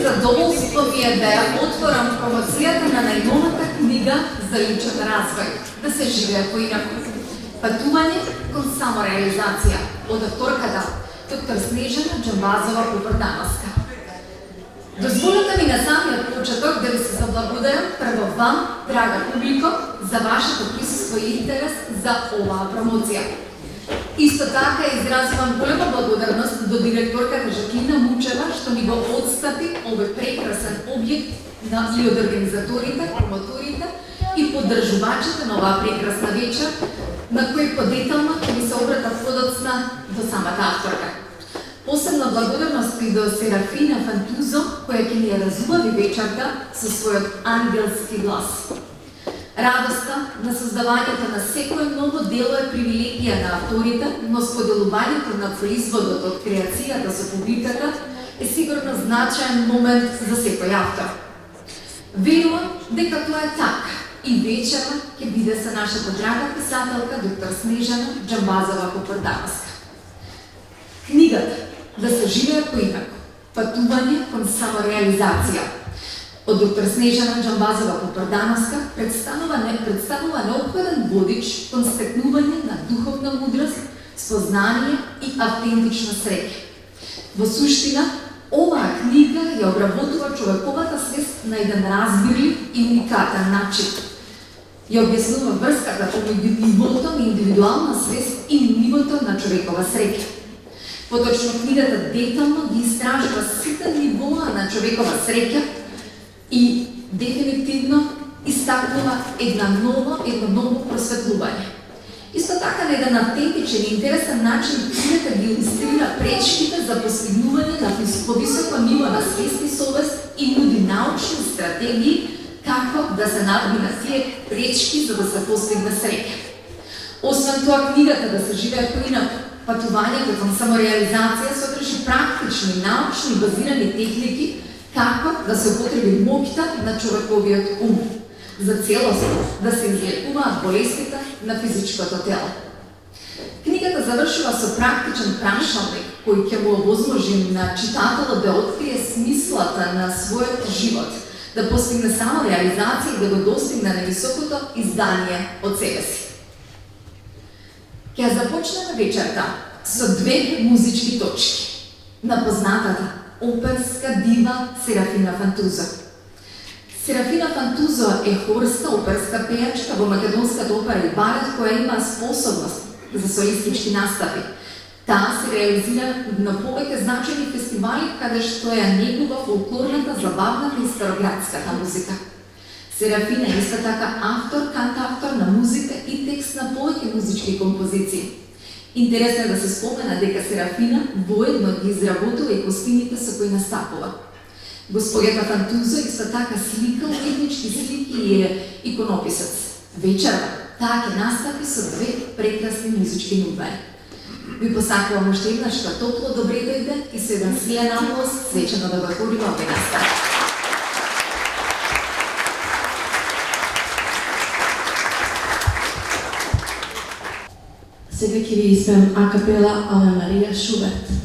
Задоволство ми е да ја отворам промоцијата на најновата книга за личен развој, да се живее поинаку. Патување кон самореализација од авторката доктор Снежана Джамбазова-Попрдановска. Дозволете ми на самиот почеток да ви се заблагодарам прво вам, драга публико, за вашето присуство и интерес за оваа промоција. Исто така изразувам голема благодарност до директорката Жакина Мучева што ни го отстапи овој прекрасен објект и од организаторите, промоторите и поддржувачите на оваа прекрасна вечер, на кој подетално ќе ми се обрата подоцна до самата авторка. Посебна благодарност и до Серафина Фантузо, која ќе ни ја разубави вечерта со својот ангелски глас. Радоста на создавањето на секој ново дело е привилегија на авторите, но споделувањето на производот од креацијата со публиката е сигурно значаен момент за секој автор. Верувам дека тоа е така и вечера ќе биде со нашата драга писателка доктор Снежана Джамбазова-Попрдановска. Книгата "Да се живее поинаку. Патување кон самореализација" од доктор Снежана Джамбазова-Попрдановска представува неопходен водич кон стекнување на духовна мудрост, спознание и автентична среќа. Во суштина, оваа книга ја обработува човековата свест на еден разбирлив и уникатен начин. Ја објаснува врската помеѓу нивото на индивидуална свест и нивото на човекова среќа. Поточно книгата детално ги истражува сите нивоа на човекова среќа и дефинитивно истакнува едно ново просветлување. Исто така на еден автентичен и интересен начин книгата ги илустрира пречките за постигнување на повисоко ниво на свест и совест и нуди научни стратегии како да се надминат тие пречки за да се постигне среќа. Освен тоа, книгата "Да се живее поинаку. Патувањето кон самореализација" содржи практични и научни базирани техники како да се употреби моќта на човековиот ум за целосно да се излекуваат болестите на физичкото тело. Книгата завршува со практичен прашалник кој ќе му овозможи на читателот да открие смислата на својот живот, да постигне самореализација и да го достигне на високото издание од себе си. Ќе започнеме вечерта со две музички точки на познатата оперска дива Серафина Фантузо. Серафина Фантузова е хорска оперска пејачка во македонската опера и балет која има способност за солистички настапи. Таа се реализира на повеќе значајни фестивали каде што ја негува фолклорната, забавната и староградската музика. Серафина е иста така автор, кантавтор на музика и текст на повеќе музички композиции. Интересно е да се спомена дека Серафина воедно ги изработува и костимите со кои настапува. Господјата Фантузо исто така слика, уметнички слики и е иконописец. Вечерва таа ќе настапи со две прекрасни музички numери. Ви посакувам уште еднаш да топло добре дојде и со еден силен аплауз свечено да го отвориме овој настап. Сега ќе ви испеам акапела Аве Марија Шуберт.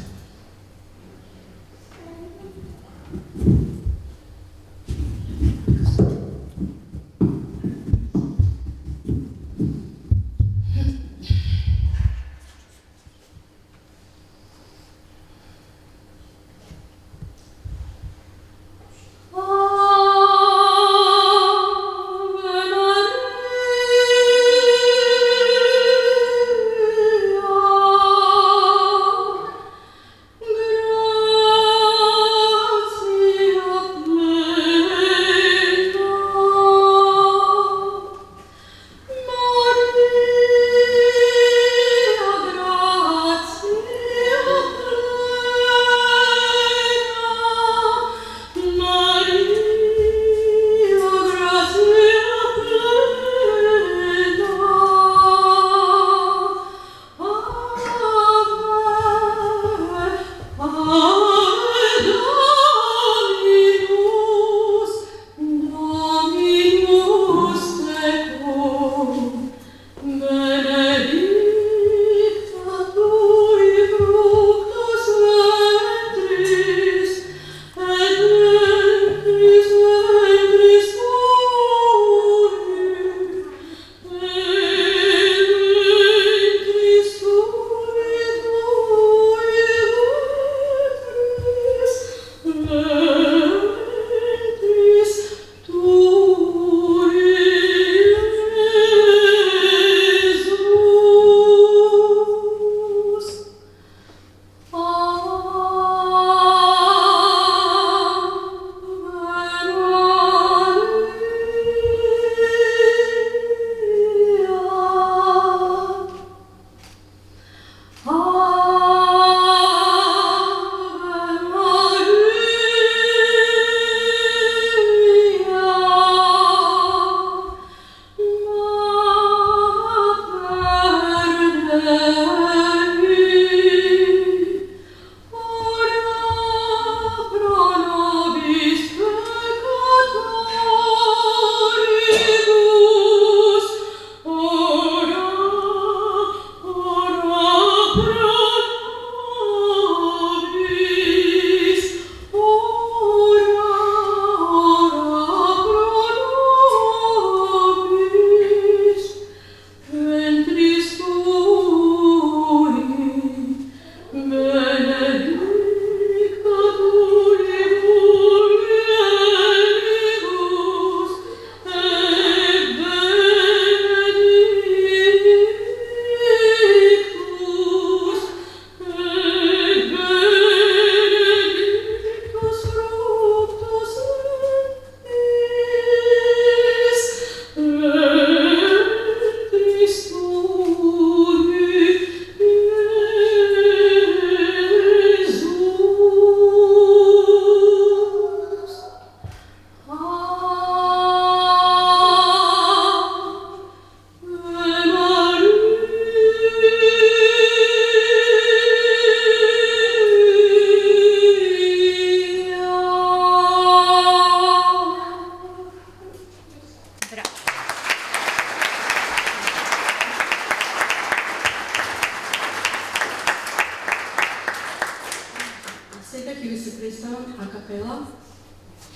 акапела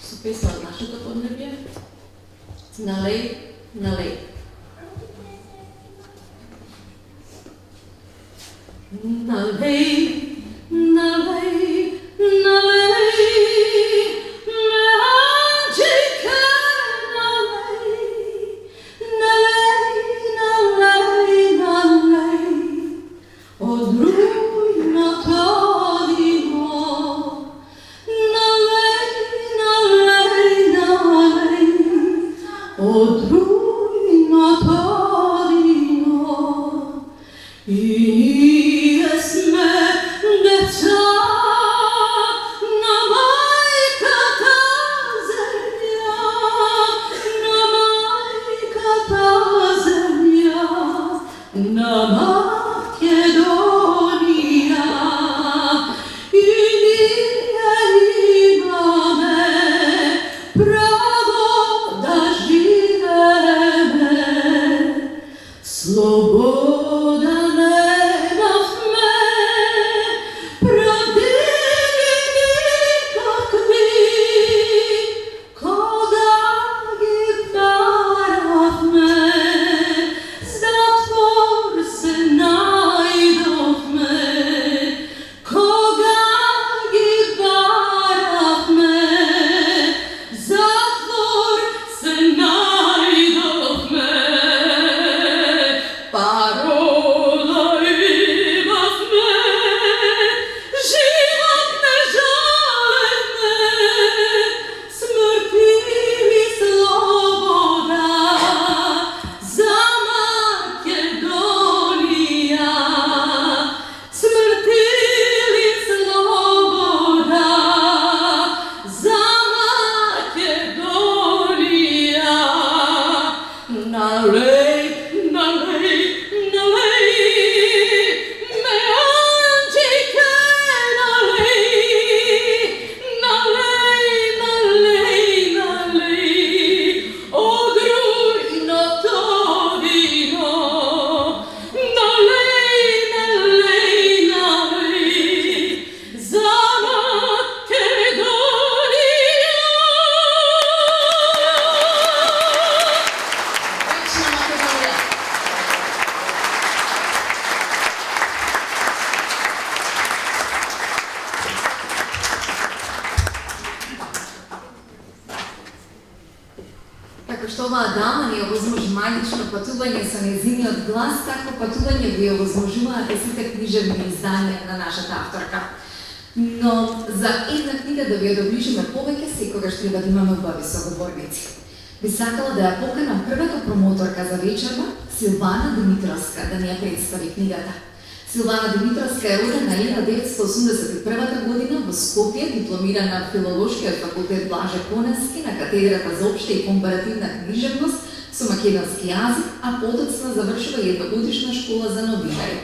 со песна од нашето поднебје, Налеј, налеј. Налеј, налеј, налеј, ме анџејка како што оваа дама ни овозможи магично патување со нејзиниот глас, такво патување ви овозможуваат и сите книжевни изданија на нашата авторка. Но за една книга да ви ја доближиме повеќе, секогаш треба да имаме убави соговорници. Би сакала да ја поканам првата промоторка за вечерва, Силвана Димитровска, да ни ја представи книгата. Силвана Димитровска е родена 1981 година во Скопје, дипломира на Филолошкиот факултет Блаже Коневски на катедрата за општа и компаративна книжевност со македонски јазик, а подоцна завршува едногодишна школа за новинари.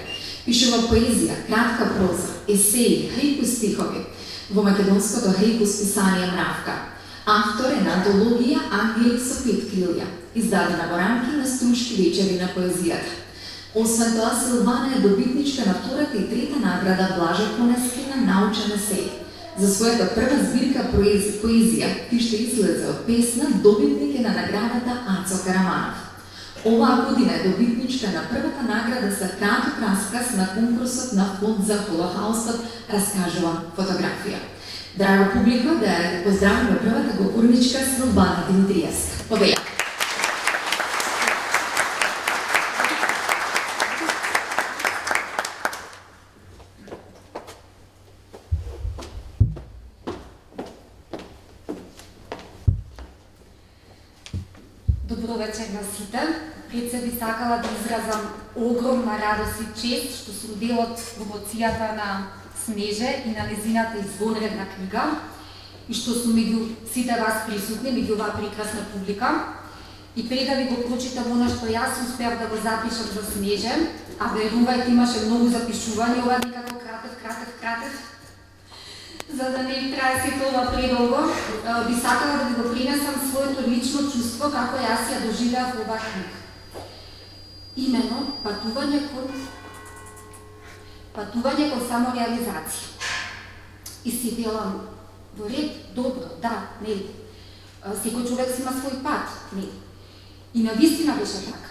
Пишува поезија, кратка проза, есеи, хајку стихови во македонското хајку списание Мравка. Автор е на антологија Ангели со пет крилја, издадена во рамки на Струшки вечери на поезијата. Освен тоа, Силвана е добитничка на втората и трета награда Блаже Коневски на научен есеј. За својата прва збирка поезија, Тиште излезе од песна, добитник е на наградата Ацо Караманов. Оваа година е добитничка на првата награда за краток расказ на конкурсот на фонд за Холокаустот Раскажува фотографија. Драго публика, да ја поздравиме првата говорничка Силвана Димитриевска. Побеја! Добро вечер на сите. Пред се би сакала да изразам огромна радост и чест што сум дел од промоцијата на Снеже и на незината извонредна книга и што сум меѓу сите вас присутни, меѓу оваа прекрасна публика. И пред да ви го прочитам она што јас успеав да го запишам за Снеже, а верувајте имаше многу запишување, ова некако кратев, за да не им трае сето ова предолго, би сакала да ви го принесам своето лично чувство како јас ја доживеав во оваа книга. Имено патување кон самореализација. И си велам, во ред, добро, да, нели. Секој човек си има свој пат, нели. И навистина беше така.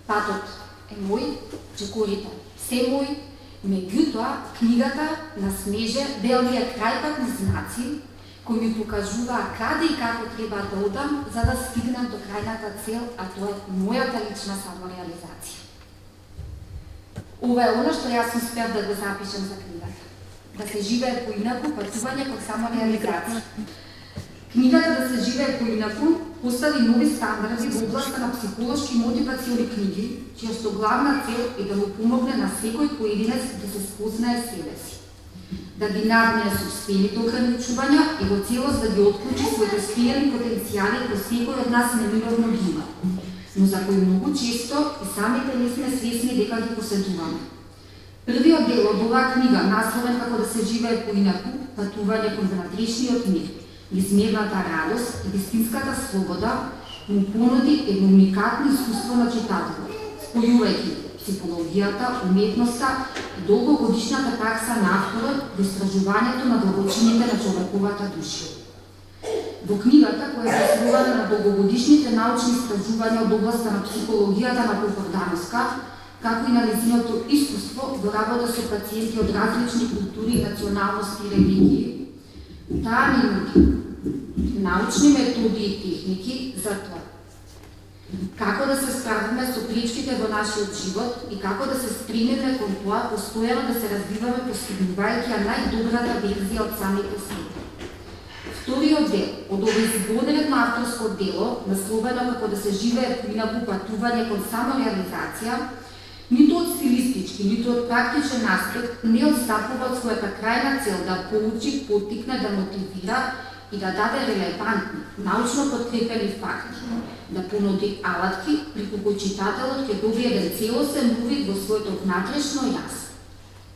Патот е мој, чекорите се мој, меѓутоа, книгата на Снеже беа оние крајпатни знаци кои ми покажуваа каде и како треба да одам за да стигнам до крајната цел, а тоа е мојата лична самореализација. Ова е она што јас успеав да го запишам за книгата. Да се живее поинаку, патување кон самореализација. Книгата Да се живее поинаку постави нови стандарди во областа на психолошки и мотивациони книги, чија што главна цел е да му помогне на секој поединец да се спознае себе си, да ги надмие собствените ограничувања и во целост да ги отклучи своите скриени потенцијали кои секој од нас неминовно ги има, но за кои многу често и самите не сме свесни дека ги поседуваме. Првиот дел од оваа книга, насловен како Да се живее поинаку, патување кон внатрешниот мир, измерната радост и вистинската слобода, му понуди едно уникатно искуство на читателот, спојувајќи психологијата, уметноста и долгогодишната такса на авторот во истражувањето на длабочините на човековата душа. Во книгата, која е основана на долгогодишните научни истражувања од областа на психологијата на поврданоска, како и на нејзиното искуство во работа со пациенти од различни култури и националности и религии, таа ни нуди научни методи и техники за тоа како да се справиме со пречките во нашиот живот и како да се стремиме кон тоа постојано да се развиваме постигнувајќи ја најдобрата верзија од самите себе. Вториот дел од ова извонредно авторско дело, насловено како Да се живее поинаку, патување кон самореализација, ниту од стилистички, ниту од практичен аспект не отстапува од својата крајна цел да поучи, поттикне, да мотивира и да даде релевантни, научно подкрепени факти, да понуди алатки преку кои читателот ќе добие еден целосен увид во своето внатрешно јас.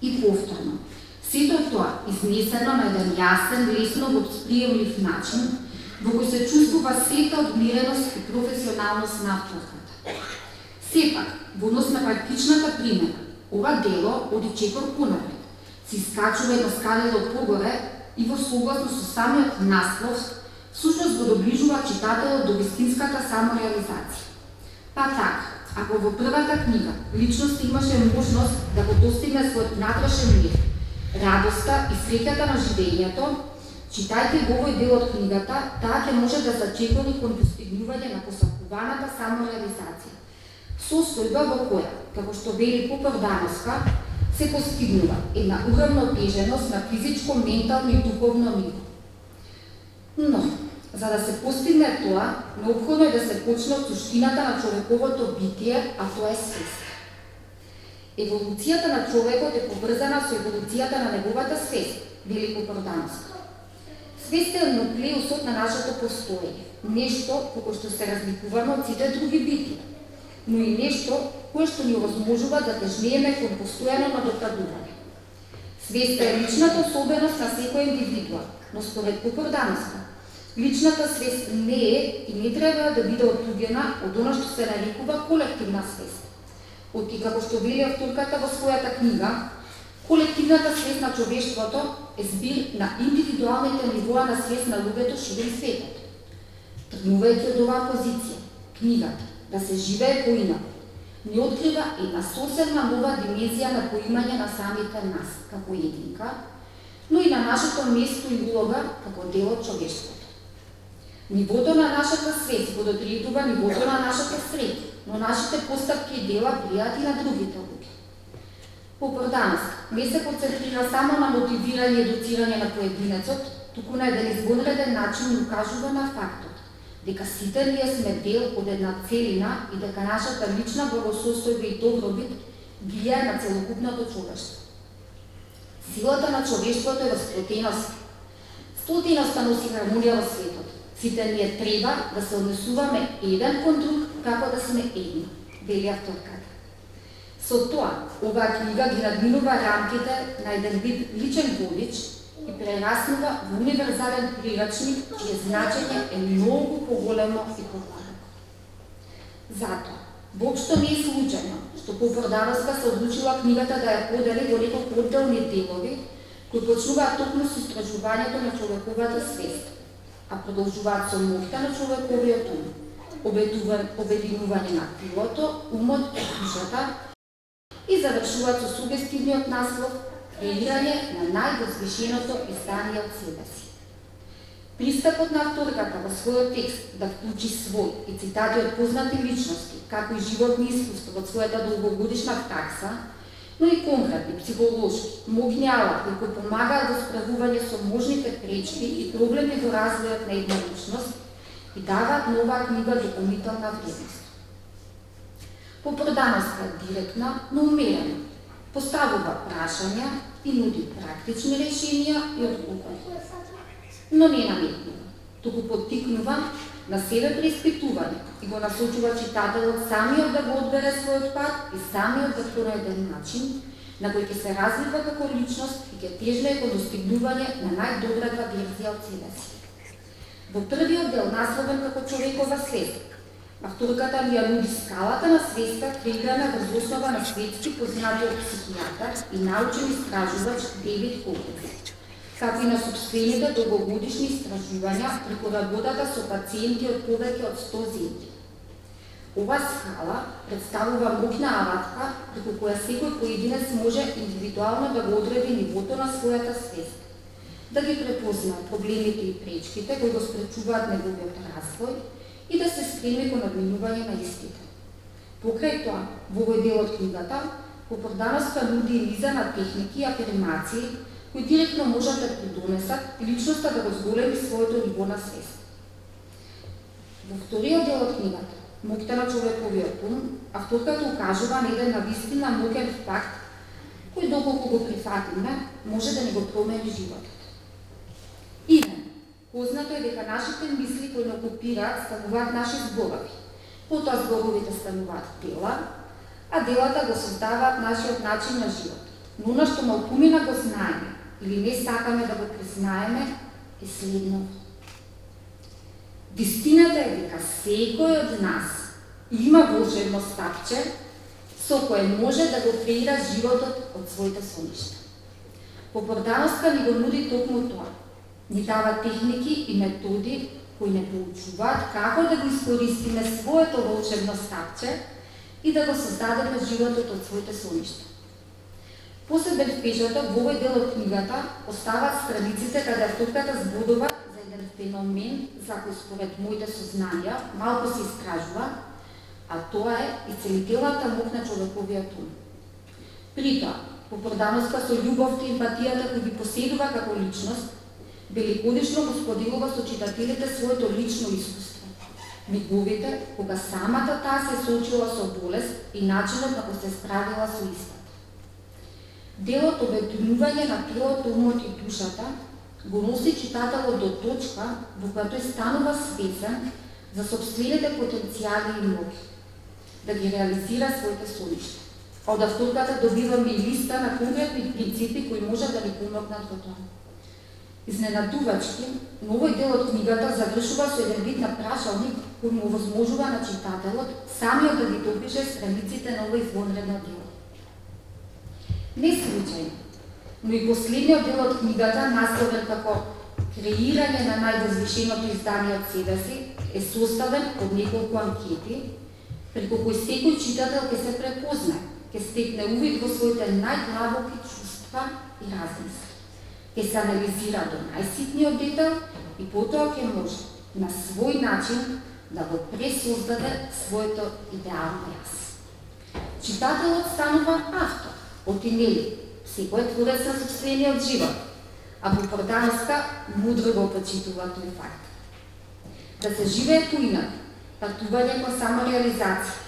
И повторно, сето тоа изнесено на еден јасен, лесно восприемлив начин, во кој се чувствува сета одмиреност и професионалност на авторката. Сепак, во однос на практичната примена, ова дело оди чекор понапред, се искачува едно скалело погоре и во согласно со самиот наслов, всушност го доближува читателот до вистинската самореализација. Па така, ако во првата книга личноста имаше можност да го достигне својот внатрешен мир, радоста и среќата на живењето, Читајќи го овој дел од книгата, таа ќе може да зачекори кон постигнување на посакуваната самореализација. Состојба во која, како што вели Попордановска, се постигнува една уравнотеженост на физичко, ментално и духовно ниво. Но, за да се постигне тоа, необходно е да се почне од суштината на човековото битие, а тоа е свест. Еволуцијата на човекот е поврзана со еволуцијата на неговата свест, вели Попордановска. Свест е нуклеусот на нашето постоење, нешто кога што се разликуваме од сите други битија, но и нешто кое што ни овозможува да тежнееме кон постојано надокрадување. Свеста е личната особеност на секој индивидуа, но според Попордановска, личната свест не е и не треба да биде отуѓена од она што се нарекува колективна свест. Отки како што вели авторката во својата книга, колективната свест на човештвото е збир на индивидуалните нивоа на свест на луѓето широм светот. Тргнувајќи од оваа позиција, книгата "Да се живее поинаку" ни открива една сосема нова димензија на поимање на самите нас како единка, но и на нашето место и улога како дел од човештвото. Нивото на нашата свест го одредува нивото на нашата среќа, но нашите постапки и дела влијаат и на другите луѓе. Попордановска не се концентрира само на мотивирање и едуцирање на поединецот, туку на еден извонреден начин укажува на фактот дека сите ние сме дел од една целина и дека нашата лична благосостојба и добробит влијае на целокупното човештво. Силата на човештвото е во сплотеност. Сплотеноста носи хармонија во светот. Сите ние треба да се однесуваме еден кон друг како да сме едно, вели авторката. Со тоа, оваа книга ги надминува рамките на еден вид личен водич и прераснува во универзален прирачник, чие значење е многу поголемо и подлабоко. Затоа, воопшто не е случајно што Попордановска се одлучила книгата да ја подели во неколку одделни делови кои почнуваат токму со истражувањето на човековата свест, а продолжуваат со моќта на човековиот ум, обединување на телото, умот и душата и завршуваат со сугестивниот наслов "Креирање на највозвишеното издание од себе си". Пристапот на авторката во својот текст да вклучи свој и цитати од познати личности, како и животни искуства од својата долгогодишна такса, но и конкретни, психолошки, могњала кои помагаат во справување со можните пречки и проблеми во развојот на една личност и даваат на оваа книга дополнителна вредност. Попордановска е директна, но умерена, поставува прашања и нуди практични решенија и одговори. Но не наметнува, туку поттикнува на себе преиспитување и го насочува читателот самиот да го одбере својот пат и самиот да пронајде начин на кој ќе се развива како личност и ќе тежне кон достигнување на најдобрата верзија од себе си. Во првиот дел, насловен како "Човекова свест", авторката ни ја нуди скалата на свеста, креирана врз основа на светски познатиот психијатар и научен истражувач Дейвид Хокинс, како и на собствените долгогодишни истражувања преку работата со пациенти од повеќе од 100 земји. Ова скала представува моќна алатка преку која секој поединец може индивидуално да го одреди нивото на својата свест, да ги препознае проблемите и пречките кои го спречуваат неговиот развој и да се стреми кон надминување на истите. Покрај тоа, во овој дел од книгата, Попордановска нуди низа на техники и афирмации кои директно можат да придонесат личноста да го зголеми своето ниво на свест. Во вториот дел од книгата, "Моќта на човековиот ум", авторката укажува на еден навистина моќен факт кој доколку го прифатиме, може да ни го промени животот. Именно, познато е дека нашите мисли кои не окупираат стануваат наши зборови. Потоа зборовите стануваат дела, а делата го создаваат нашиот начин на живот. Но она што малкумина го знаеме или не сакаме да го признаеме е следно. Вистината е дека секој од нас има волшебно стапче со кое може да го креира животот од своите соништа. Попордановска ни го нуди токму тоа. Ни дава техники и методи кои не поучуваат како да го искористиме своето волшебно стапче и да го создадеме животот од своите соништа. Посебен впечаток во овој дел од книгата оставаат страниците каде авторката зборува за еден феномен за кој според моите сознанија малку се искажува, а тоа е исцелителната мок на човековиот ум. При тоа, по-проданоста со љубовта и емпатијата кој ги поседува како личност, великодишно го споделува со читателите своето лично искуство. Миговите, кога самата таа се соочила со болест и начинот на кој се справила со истата. Делот обединување на телото, умот и душата го носи читателот до точка во која тој станува свесен за собствените потенцијали и моги, да ги реализира своите соништа. Од авторката добиваме листа на конкретни принципи кои можат да ни помогнат во тоа. Изненадувачки, но овој дел од книгата завршува со еден вид на прашалник кој му овозможува на читателот самиот да ги допише страниците на овој извонредно дело. Не случајно, но и последниот дел од книгата, насловен како креирање на највозвишеното издание од себе си, е составен од неколку анкети, преку кои секој читател ќе се препознае, ќе стекне увид во своите најдлабоки чувства и размисли. Ќе се анализира до најситниот детал и потоа ќе може на свој начин да го пресоздаде своето идеално јас. Читателот станува автор, отинели, секој е творец на собствениот живот, а по-проданоста мудро го почитува тој факт. Да се живее поинак, патување кон самореализација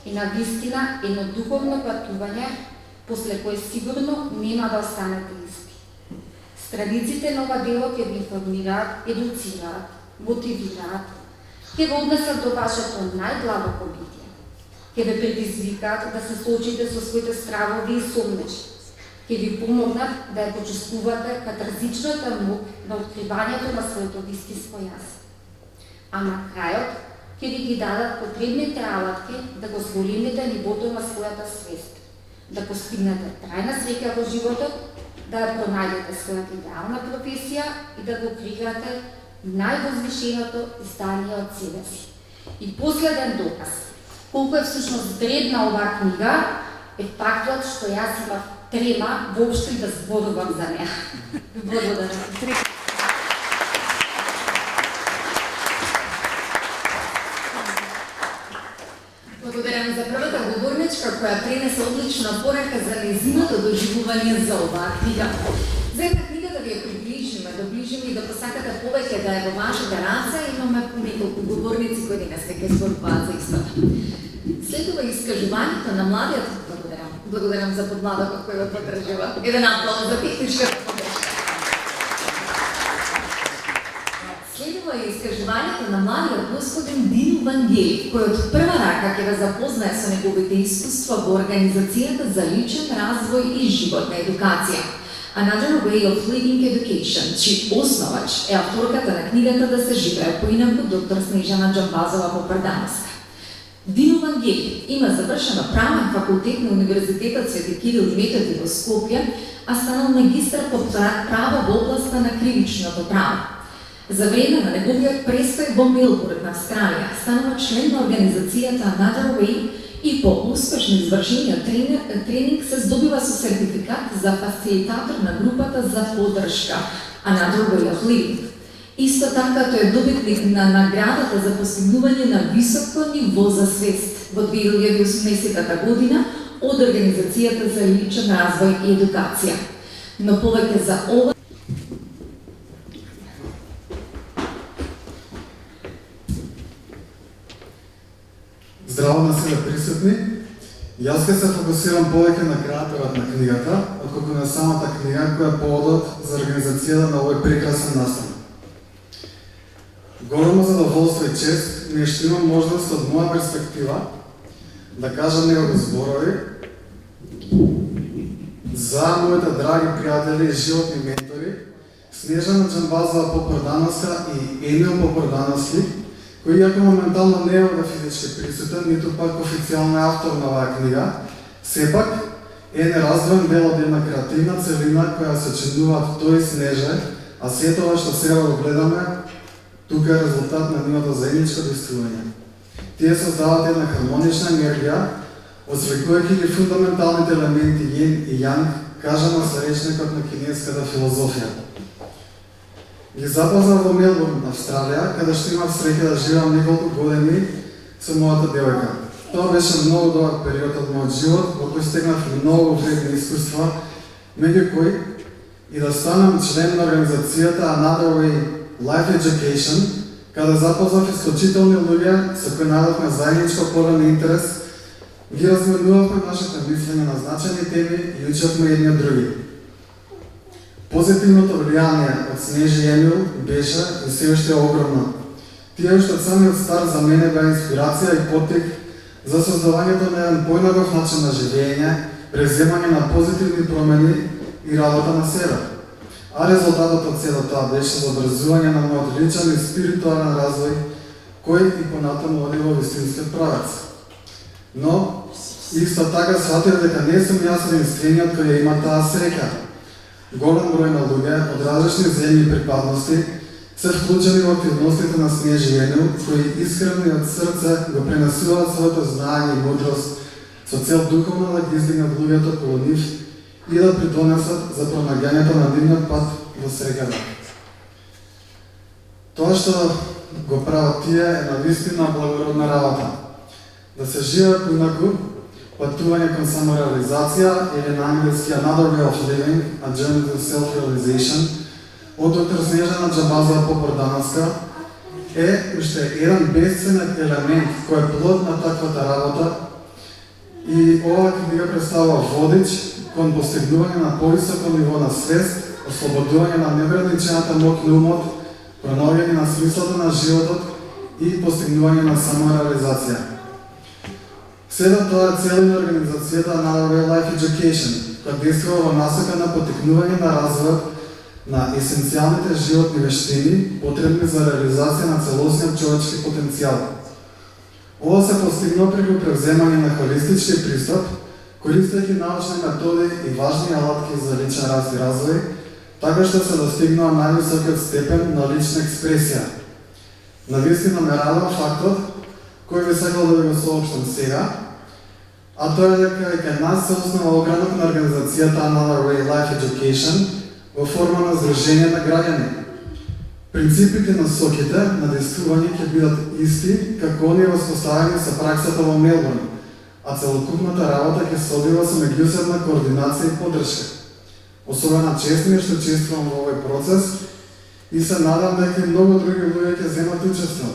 и на вистина едно духовно патување, после кое сигурно нема да останете исти. Страниците на ова дело ќе ви информираат, едуцираат, мотивираат, ќе го однесат до вашето најдлабоко битие, ќе ве предизвикаат да се соочите со своите стравови и сомнежи, ќе ви помогнат да ја почувствувате катарзичната мук на откривањето на своето вистинско јас. А на крајот ќе ви ги дадат потребните алатки да го зголемите нивото на својата свест, да постигнете трајна среќа во животот, да ја пронајдете својата идеална професија и да го креирате највозвишеното издание од себе си. И последен доказ колку е всушност вредна оваа книга е фактот што јас имав трема воопшто и да зборувам за неа. Благодарам. Благодарам за првата говорничка која пренесе одлична порака за нејзиното доживување за оваа книга. За една книга да ви ја приближиме, доближиме и да посакате повеќе да е во вашата раца, имаме неколку говорници кои денес ќе зборуваат за истото. Следува искажувањето на младиот, благодарам за подмладокот кој го поддржува. Еден аплауз за техничката поддршка. Следува искажувањето на младиот господин Дин Вангелиев, кој од прва рака ќе ве запознае со неговите искуства во Организацијата за личен развој и животна едукација. Another Way of Living Education, чиј основач е авторката на книгата Да се живее поинаку доктор Снежана Џамбазова Попрдановска. Дино Вангелиев има завршено правен факултет на Универзитетот Свети Кирил и Методи во Скопје, а станал магистар по право во областа на кривичното право. За време на неговиот престој во Мелбурн, Австралија, станува член на организацијата Another Way и по успешно извршениот тренинг се здобива со сертификат за фасилитатор на групата за поддршка Another Way of Living. Исто така тој е добитник на наградата за постигнување на високо ниво за свест во 2018 година од Организацијата за личен развој и едукација. Но повеќе за ова Здраво на сите присутни. Јас ќе се фокусирам повеќе на креаторот на книгата, отколку на самата книга која е поводот за организацијата на овој прекрасен настан. Големо задоволство и чест ми е што имам можност од моја перспектива да кажам неколку зборови за моите драги пријатели и животни ментори Снежана Џамбазова Попрдановска и Емил Попрдановски, кој иако моментално не е овде физички присутен, ниту пак официјално е автор на оваа книга, сепак е нераздвоен дел од една креативна целина која се чинуваат тој Снеже, а се тоа што сега го гледаме, тука е резултат на нивото заедничко действување. Тие создаваат една хармонична енергија, освекувајќи ги фундаменталните елементи јин и јанг кажано со речникот на кинеската филозофија. Ги запознав во Мелбурн, Австралија, каде што имав среќа да живеам неколку години со мојата девојка. Тоа беше многу добар период од мојот живот, во кој стегнав многу вредни искуства, меѓу кои и да станам член на организацијата Another Way Life Education, каде запознав исклучителни луѓе со кои најдовме заедничко поле интерес, ги разменувавме нашите мислења на значајни теми и учевме едни од други. Позитивното влијание од Снежи Емил беше и се уште огромно. Тие уште од самиот старт за мене беа инспирација и поттик за создавањето на еден поинаков начин на живење, преземање на позитивни промени и работа на себе. А резултатот од цело тоа беше за образување на мојот личен и спиритуален развој, кој и понатаму оди во вистинскиот правец. Но, исто така сватив дека не сум јас единствениот кој ја има таа среќа. Голем број на луѓе од различни земји и припадности се вклучени во активностите на Снежи Емил, кои искрено и од срце го пренесуваат своето знаење и мудрост со цел духовно да ги издигнат луѓето околу нив и да придонесат за пронаѓањето на нивниот пат во среќата. Тоа што го прават тие е навистина благородна работа. Да се живее поинаку, патување кон самореализација или на англиски Another Way of Living, a Journey to Self-Realization, од доктор Снежана Џамбазова Попордановска е уште еден бесценен елемент кој е плод на таквата работа и оваа книга представува водич кон постигнување на повисоко ниво на свест, ослободување на неограничената моќ на умот, пронаоѓање на смислото на животот и постигнување на самореализација. Седо тоа е цел на организацијата Another Way Life Education, која действува во насока на поттикнување на развојот на есенцијалните животни вештини, потребни за реализација на целосниот човечки потенцијал. Ова се постигнува преку превземање на холистички пристап, користејќи научни методи и важни алатки за личен раст и развој, така што се достигнува највисокиот степен на лична експресија. Навистина ме радува фактот, кој би сакал да ви го соопштам сега, а тоа е дека кај нас се основа огранок на организацијата Another Way Life Education во форма на здружение на граѓани. Принципите на соките на действување ќе бидат исти како оние воспоставени со праксата во Мелбурн, а целокупната работа ќе се одвива со меѓусебна координација и поддршка. Особена чест ми е што учествувам во овој процес и се надам дека и многу други луѓе ќе земат учество.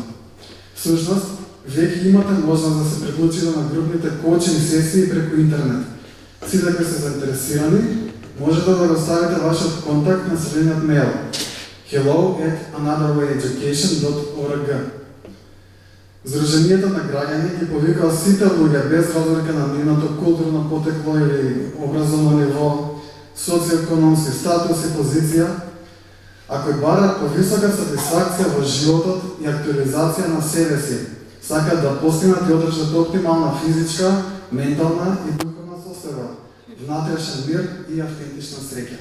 Всушност, веќе имате можност да се приклучите на групните коучинг сесии преку интернет. Сите кои се заинтересирани, можете да го ставите вашиот контакт на следниот мејл hello@anotherwayeducation.org. Здруженијето на граѓани ги повикаа сите луѓе без разлика на нивното културно потекло или образовно ниво, социоекономски статус и позиција, а кои барат повисока сатисфакција во животот и актуализација на себе си, сакат да постигнат и одржат оптимална физичка, ментална и духовна состојба, внатрешен мир и автентична среќа.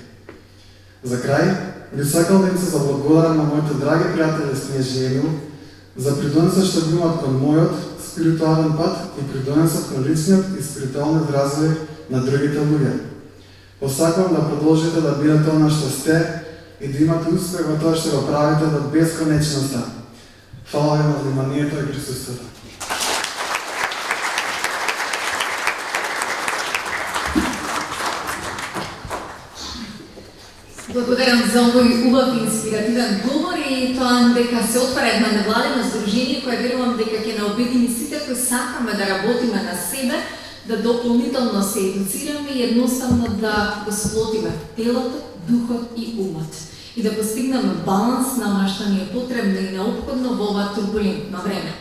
За крај, би сакал да им се заблагодарам на моите драги пријатели Снежи Емил за придонесот што го имаат кон мојот спиритуален пат и придонесот кон личниот и спиритуалниот развој на другите луѓе. Посакувам да продолжите да бидете она што сте и да имате успех во тоа што го правите до бесконечноста. Фала ви на вниманието и присуството. Благодарам за овој убав и инспиративен говор и тоа дека се отвара една невладено здружение која верувам дека ќе наобедини сите кои сакаме да работиме на себе, да дополнително се едуцираме и едноставно да го сплотиме телото, духот и умот и да постигнеме баланс на она што ни е потребно и неопходно во ова турбулентно време.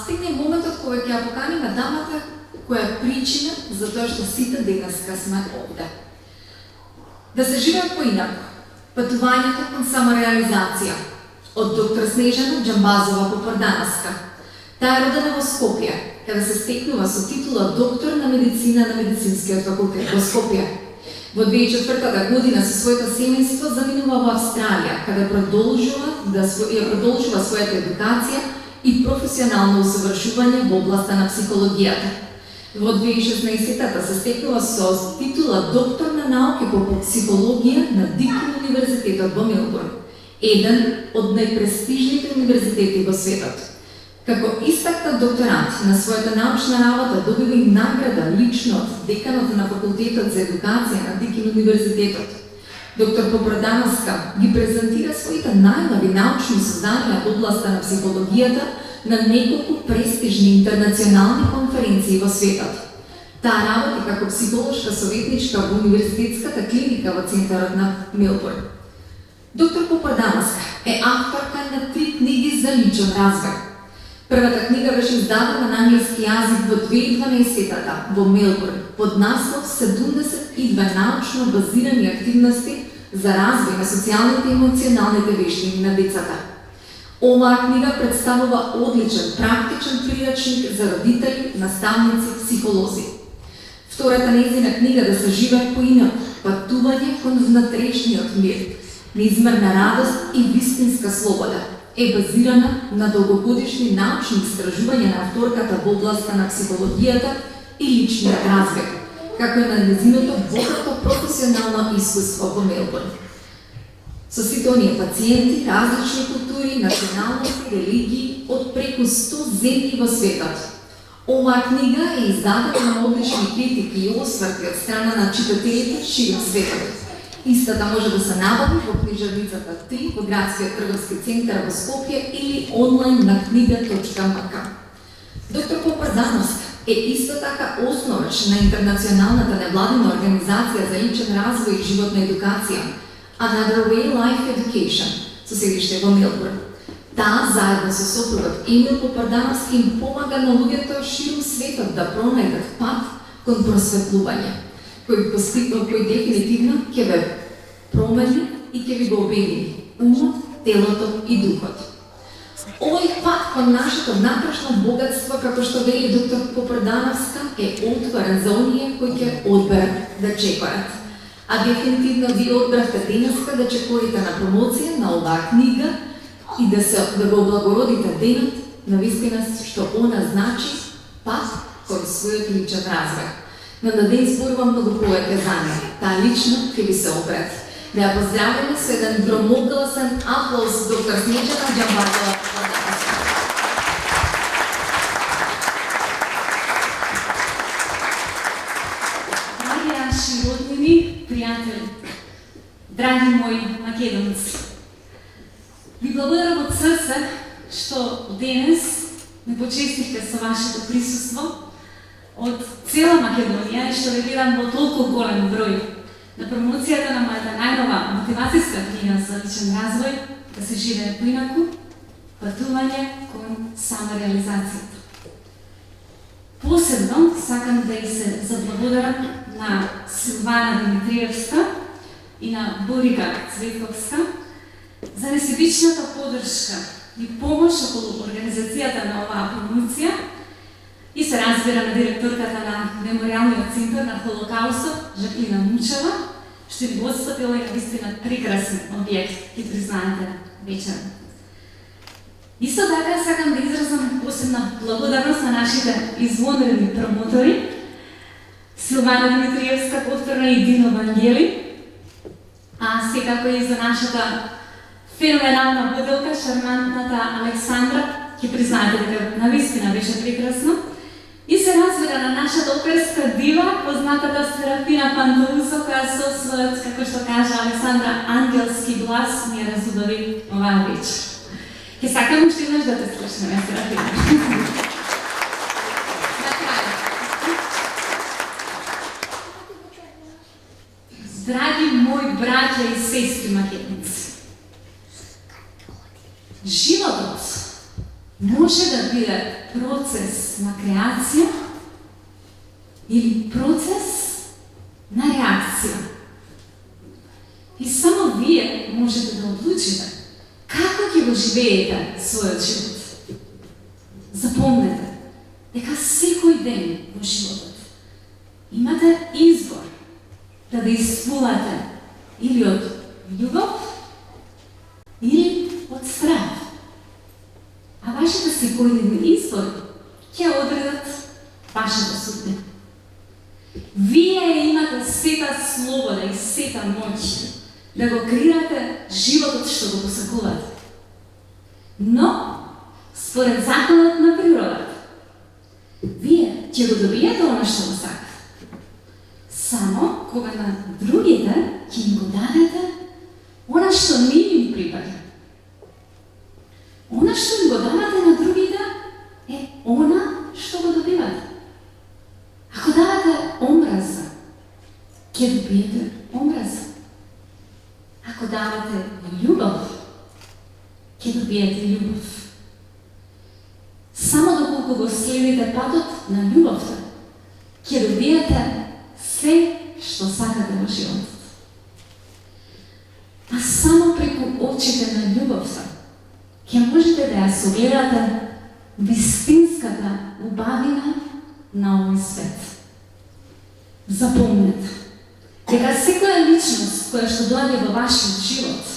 Стигна и моментот кога ќе ја поканиме дамата која е причина за тоа што сите денеска сме овде. Да се живее поинаку. Патувањето кон самореализација од доктор Снежана Џамбазова Попордановска. Таа е родена во Скопје, каде се стекнува со титула доктор на медицина на медицинскиот факултет во Скопје. Во 2004 година со своето семејство заминува во Австралија, каде продолжува својата едукација и професионално усовршување во областа на психологијата. Во 2016 се стекнува со титула доктор на науки по психологија на Дикин универзитетот во Мелбурн, еден од најпрестижните универзитети во светот. Како истакнат докторант на својата научна работа добива и награда лично од деканот на факултетот за едукација на Дикин универзитетот. Доктор Попрадановска ги презентира своите најнови научни созданија во областта на психологијата на неколку престижни интернационални конференции во светот. Таа работи како психолошка советничка во универзитетската клиника во центарот на Мелбурн. Доктор Попрадановска е авторка на 3 книги за личен развој. Првата книга беше издадена на англиски јазик во 2012 во Мелбурн под наслов 72 научно базирани активности за развој на социјалните и емоционалните вештини на децата. Оваа книга представува одличен практичен прирачник за родители, наставници, психолози. Втората нејзина книга "Да се живее поинаку, патување кон внатрешниот мир, неизмерна радост и вистинска слобода" е базирана на долгогодишни научни истражувања на авторката во областта на психологијата и личниот развој, како и на нејзиното богато професионално искуство во Мелбурн. Со сите оние пациенти, различни култури, националности, религии од преку 100 земји во светот. Оваа книга е издадена на одлични критики и осврти од страна на читателите широм светот. Истата може да се набави во книжарницата 3 во градскиот трговски центар во Скопје или онлайн на книга.мк. Доктор Попрадановска е исто така основач на интернационалната невладина организација за личен развој и животна едукација Another Way Life Education, со седиште во Мелбурн. Таа заедно со сопругот Емил Попрадановски им помага на луѓето широм светот да пронајдат пат кон просветлување, кој дефинитивно ќе ве промени и ќе ви го обедини умот, телото и духот. Овој пат кон нашето внатрешно богатство, како што вели доктор Попрадановска, е отворен за оние кои ќе одберат да чекорат. А дефинитивно вие одбравте денеска да чекорите на промоција на оваа книга и да го облагородите денот на вистина што она значи пат кон својот личен развој. Но на ден зборувам многу повеќе за неја. Таа лично ќе ви се обрати. Да ја поздравиме со еден громогласен аплауз доктор Снежана Џамбатова. Драги наши роднини, пријатели, драги мои македонци, ви благодарам од срце што денес ме почестихте со вашето присуство од цела Македонија и што ве гледам во толку голем број на промоцијата на мојата најнова мотивацијска книга за личен развој "Да се живее поинаку, патување кон самореализацијата". Посебно сакам да и се заблагодарам на Силвана Димитриевска и на Борика Цветковска за несебичната поддршка и помош околу организацијата на оваа промоција и се разбира на директорката на Меморијалниот центар на Холокаустот, Жаклина Мучева, што ви го отстапила и навистина прекрасен објект, ќе признаете вечером. Исто така сакам да изразам посебна благодарност на нашите извонредни промотори, Силвана Димитриевска, повторно и Дино Вангели, а секако и за нашата феноменална моделка, шармантната Александра, ќе признаете дека навистина беше прекрасно. И се разбира на нашата оперска дива, познатата Серафина Пантоузо, која со својот, како што кажа Александра, ангелски глас ни ја разубави оваа вечер. Ке сакам уште еднаш да те слушнеме, Серафина. Драги мои браќа и сестри македонци, животот може да биде процес на креација или процес на реакција. И само вие можете да одлучите како ќе го живеете својот живот. Запомнете дека секој ден во животот имате избор да исполнете или од љубов, или од страх. А вашите секојдневни избори ќе одредат вашата судбина. Вие имате сета слобода и сета моќ да го креирате животот што го посакувате. Но, според законот на природата, вие ќе го добиете она што го сакате. Само кога на другите ќе им го дадете она што не им припаѓа. Она што им го давате на другите е она што го добивате. Ако давате омраза, ќе добиете омраза. Ако давате љубов, ќе добиете љубов. Само доколку го следите патот на љубовта, ќе добиете се што сакате во животот. А само преку очите на љубовта ќе можете да ја согледате вистинската убавина на овој свет. Запомнете, дека секоја личност која што доаѓа во вашиот живот,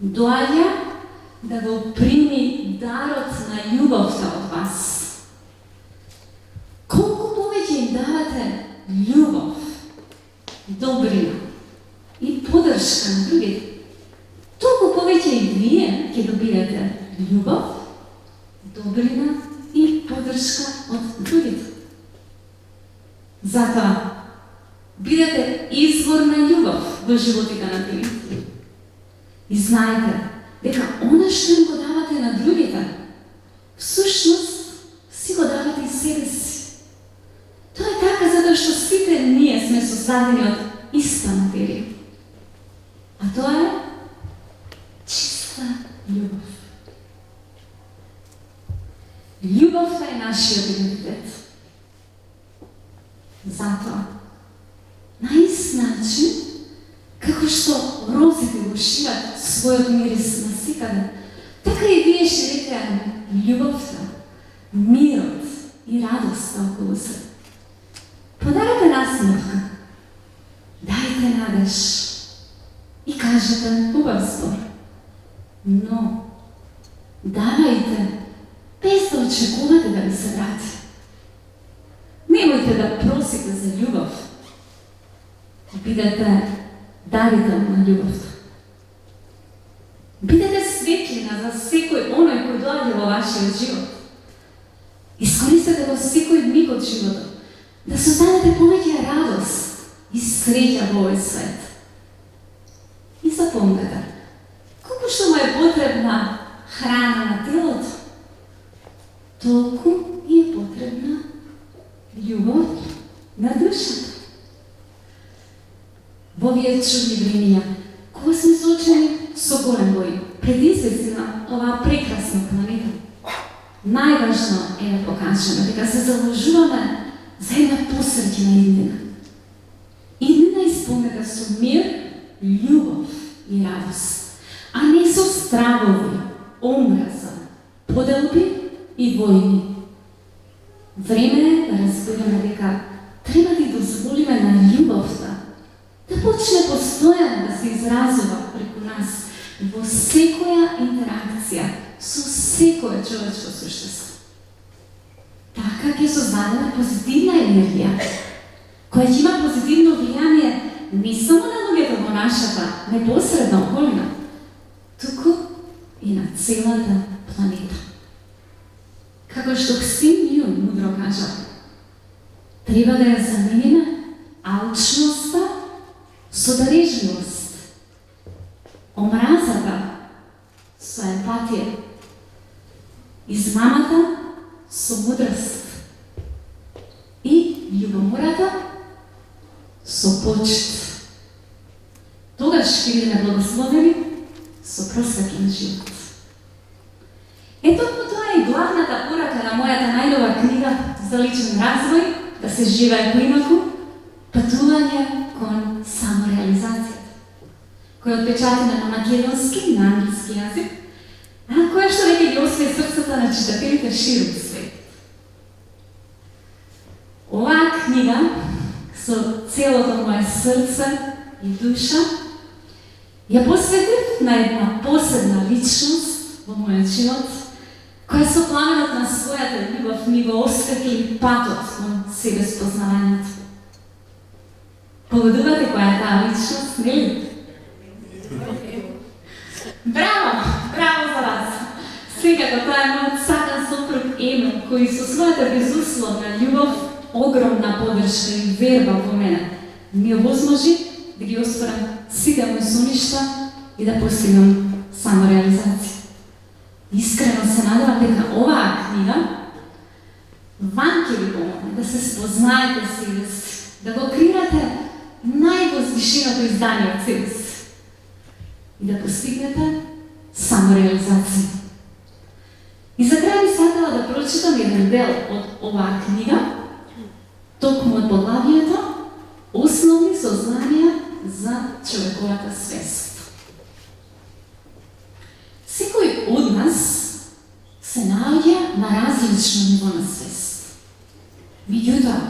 доаѓа да го прими дарот на љубовта од вас. Колку повеќе им давате љубов, добрина и поддршка на другите, толку повеќе и вие ќе добиете љубов, добрина и поддршка од другите. Затоа, бидете извор на љубов во животите на другите. И знаете дека она што им го давате на другите, всушност си го давате и себе си. Тоа е така затоа што сите ние сме создадени од иста материја. А тоа е чиста љубов. Љубовта е нашиот идентитет. Затоа, на ист начин, како што розите го шират својот мирис насекаде, така и вие ширите љубовта, мирот и радоста околу се. Подарете насмевка, дајте надеж и кажете убав збор, но давајте без да очекувате да ви се врати. Немојте да просите за љубов, бидете дарител на љубовта. Бидете светлина за секој оној кој доаѓа во вашиот живот. Искористете го секој миг од животот да создадете повеќе радост и среќа во овој свет. И запомнете, колку што му е потребна храна на телото, толку и е потребна љубов на душата. Во овие чудни времиња, кога сме соочени со голем бој, предизвици на оваа прекрасна планета, најважно е да покажеме дека се заложуваме за една посреќена иднина. Иднина исполнета со мир, љубов и радост, а не со стравови, омраза, поделби и војни. Време е да разбереме дека треба да дозволиме на љубовта да почне постојано да се изразува преку нас во секоја интеракција со секое човечко суштество. Така ќе создадеме позитивна енергија, која ќе има позитивно влијание не само на луѓето во нашата непосредна околина, туку и на целата планета. Како што Ксин Јун мудро кажа, треба да ја замениме алчноста со дарежливост, омразата со емпатија, измамата со мудрост и љубомората со почит. Тогаш ќе бидеме благословени со просветлен живот. Ето тоа е главната порака на мојата најнова книга за личен развој, да се живее поинаку, патување кон самореализацијата, која е отпечатена на македонски и на англиски јазик, а која што веќе ги освои срцата на читателите широк свет. Оваа книга со целото моје срце и душа ја посветив на една посебна личност во мојот живот, која со пламенот на својата љубов ми го осветли патот во себеспознавањето. Погодувате која е таа личност, нели? Браво! Браво за вас! Секако тоа е мојот сакан сопруг Емил, кој со својата безусловна љубов, огромна поддршка и верба во мене ми овозможи да ги остварам сите мои соништа и да постигнам самореализација. Искрено се надевам дека оваа книга вам ќе ви помогне да се спознаете себе си, да го креирате највозвишеното издание од себе си и да постигнете самореализација. И за крај би сакала да прочитам еден дел од оваа книга, токму од поглавието Основни сознанија за човековата свест. Секој од нас се наоѓа на различно ниво на свест. Меѓутоа,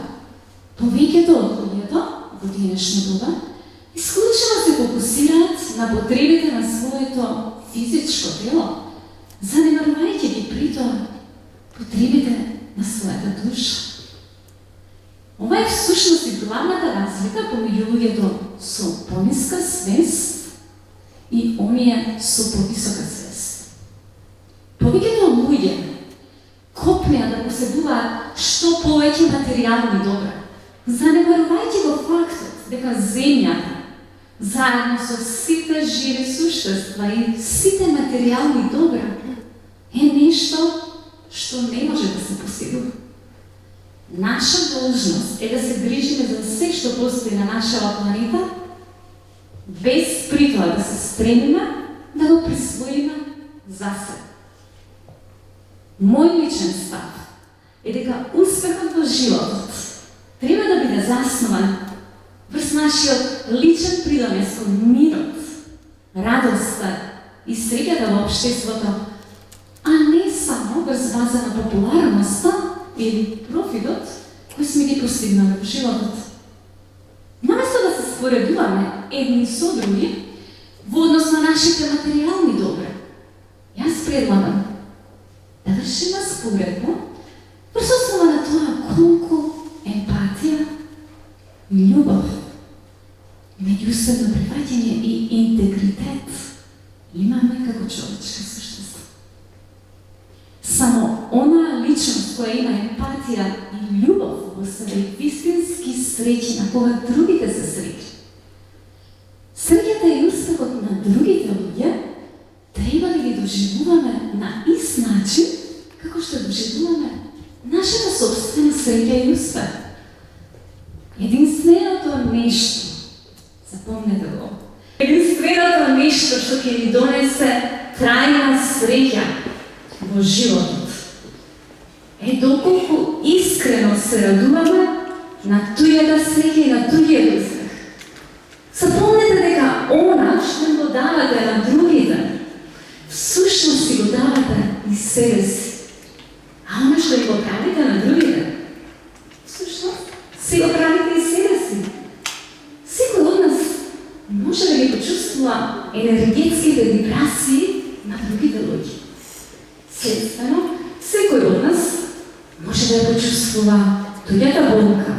повеќето од луѓето во денешно доба исклучено се фокусираат на потребите на своето физичко тело, занемарувајќи ги притоа потребите на својата душа. Ова е всушност и главната разлика помеѓу луѓето со пониска свест и оние со повисока свест. Повеќето луѓе копнеа да поседуваат што повеќе материјални добра, занемарувајќи го фактот дека земјата, заедно со сите живи суштества и сите материјални добра, е нешто што не може да се поседува. Наша должност е да се грижиме за се што постои на нашава планета, без притоа да се стремиме да го присвоиме за себе. Мој личен став е дека успехот во животот треба да биде заснован врз нашиот личен придонес кон мирот, радоста и среќата во општеството, а не само врз база на популарноста или профитот кој сме ги постигнали во животот. Наместо да се споредуваме едни со други во однос на нашите материјални добра, јас предлагам да вршиме споредба врз основа на тоа колку емпатија, љубов, меѓусебно прифаќање и интегритет имаме како човечки суштества. Само онаа личност која има емпатија и љубов во себе вистински среќна кога другите се среќни. Среќата и успехот на другите луѓе треба да ги доживуваме на ист начин како што доживуваме нашата собствена среќа и успех. Единственото нешто, запомнете го, единственото нешто што ќе ни донесе трајна среќа во животот е доколку искрено се радуваме на туѓата среќа и на туѓиот успех. Запомнете дека она што го давате на другите, всушност си го давате и себе си. А она што го правите на другите, всушност си го правите и себе си. Секој од нас може да ги почувствува енергетските вибрации на другите луѓе. Следствено, секој од нас може да ја почувствува туѓата болка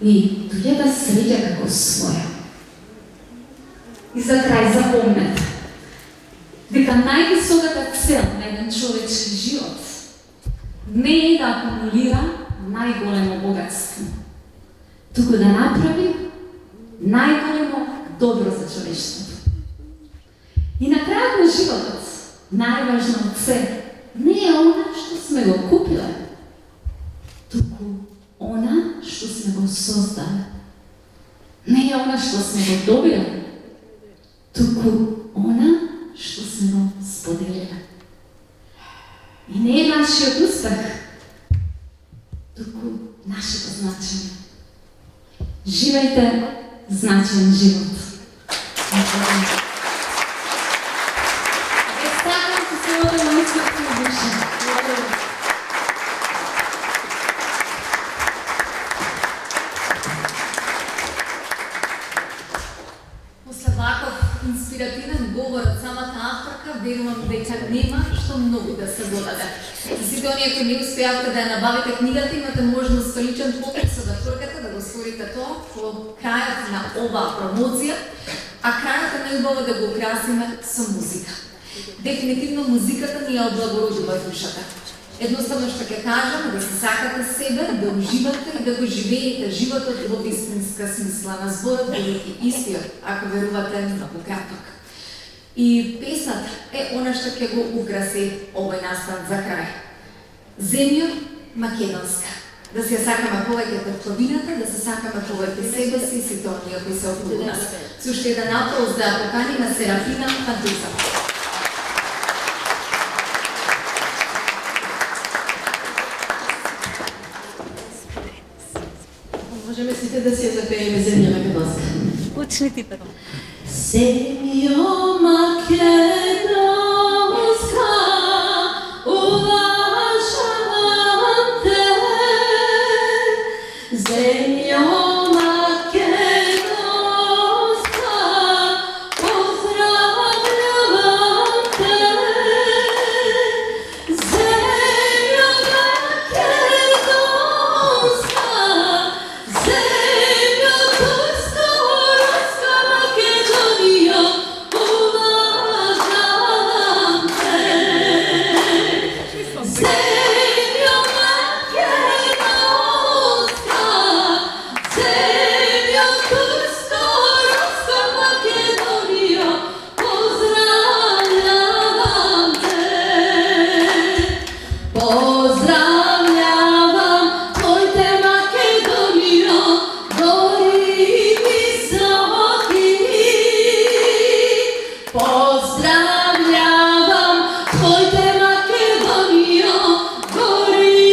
и туѓата среќа како своја. И за крај запомнете дека највисоката цел на еден човечки живот не е да акумулира најголемо богатство, туку да направи најголемо добро за човештвото. И на крајот на животот најважно од се не е она што сме го купиле, туку она што сме го создале. Не е она што сме го добиле, туку она што сме го споделиле. И не е нашиот успех, туку нашето значење. Живејте значен живот. Сакам со целото моје срце и душа. После ваков инспиративен говор од самата авторка, верувам дека нема што многу да се додаде. За сите оние кои не успеавте да ја набавите книгата, имате можност со личен подпис од авторката да го сторите тоа во крајот на оваа промоција, а крајот е најубаво да го украсиме со музика. Дефинитивно музиката ни ја облагородува душата. Едноставно што ќе кажам, да се сакате себе, да уживате и да го живеете животот во вистинска смисла на зборот, бидејќи истиот, ако верувате, многу краток. И песната е она што ќе го украси овој настан за крај. Земјо македонска. Да се сакаме повеќе тепловината, да се сакаме повеќе себе си и сите оние кои се околу нас. Со уште еден аплауз да поканиме Серафина Фантуза. Можеме сите да си ја запееме земја македонска. Почни ти прво. Земјо македонска, уважавам те. Земјо македонска, поздравljавам те. Земјо македонска, земјо турско-руска Македонија, уважавам те. Земјо македонска, земјо турско-руска Македонија, поздравljавам те. Поздравljавам твоите Македонијо, гори високи. Поздравljавам твоите Македонијо, гори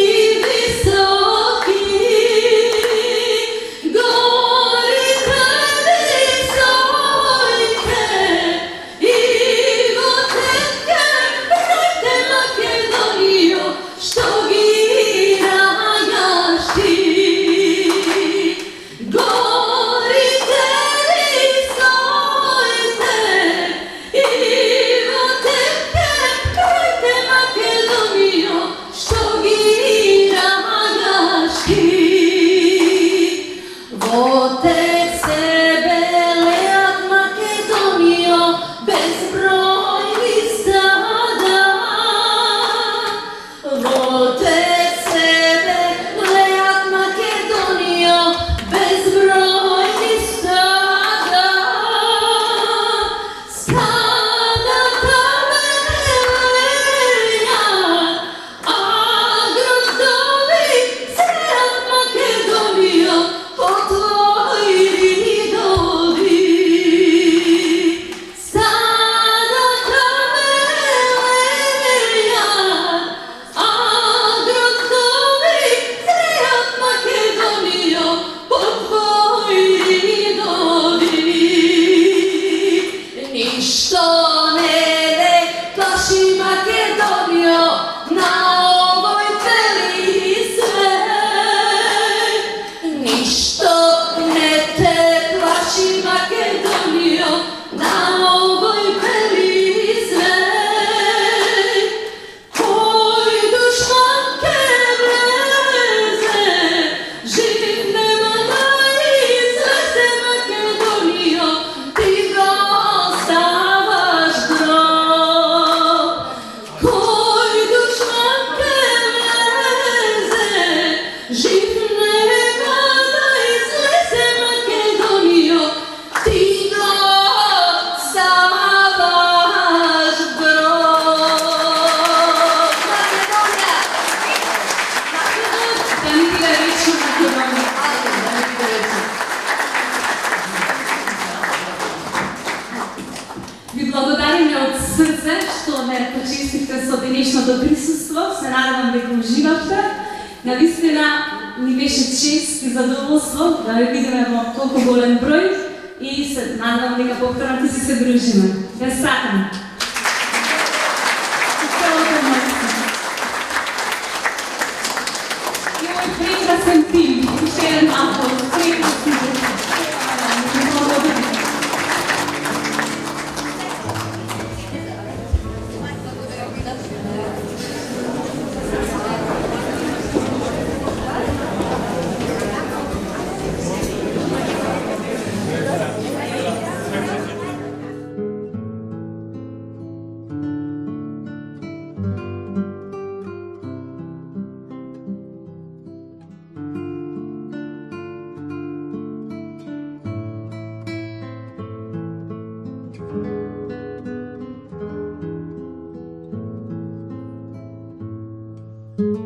високи. Горите високи и во тетке, знајте Македонијо, што ги раѓаш ти. Горите високи и во тетке, знајте Македонијо, што ги раѓаш ти. Во тек себе леат Македонијо, безбројни стада. Во тек себе леат Македонијо, безбројни стада. Стадата леат, а грдови сеат Македонијо, по твои ридови. Стадата леат, а грдови сеат Македонијо, по твои ридови. Ништо не ле плаши Македонијо на овој цели свет. Ништо не те плаши Македонијо на овој цели свет. Кој душман ке влезе, жив нема да излезе Македонијо, ти го оставаш гроб. Кој душман ке влезе, жив нема да излезе Македонијо, ти го оставаш гроб. Македонија! Да ни ти да речи Македонија. Ви благодариме од срце што не почистите со денешното присуство. Се надевам дека уживавте. Навистина ни беше чест и задоволство да ве видиме во толку голем број и се надевам дека повторно ќе се дружиме. Ве сакам. И овој прекрасен тим, уште еден аплауз, прекрасен тим. Thank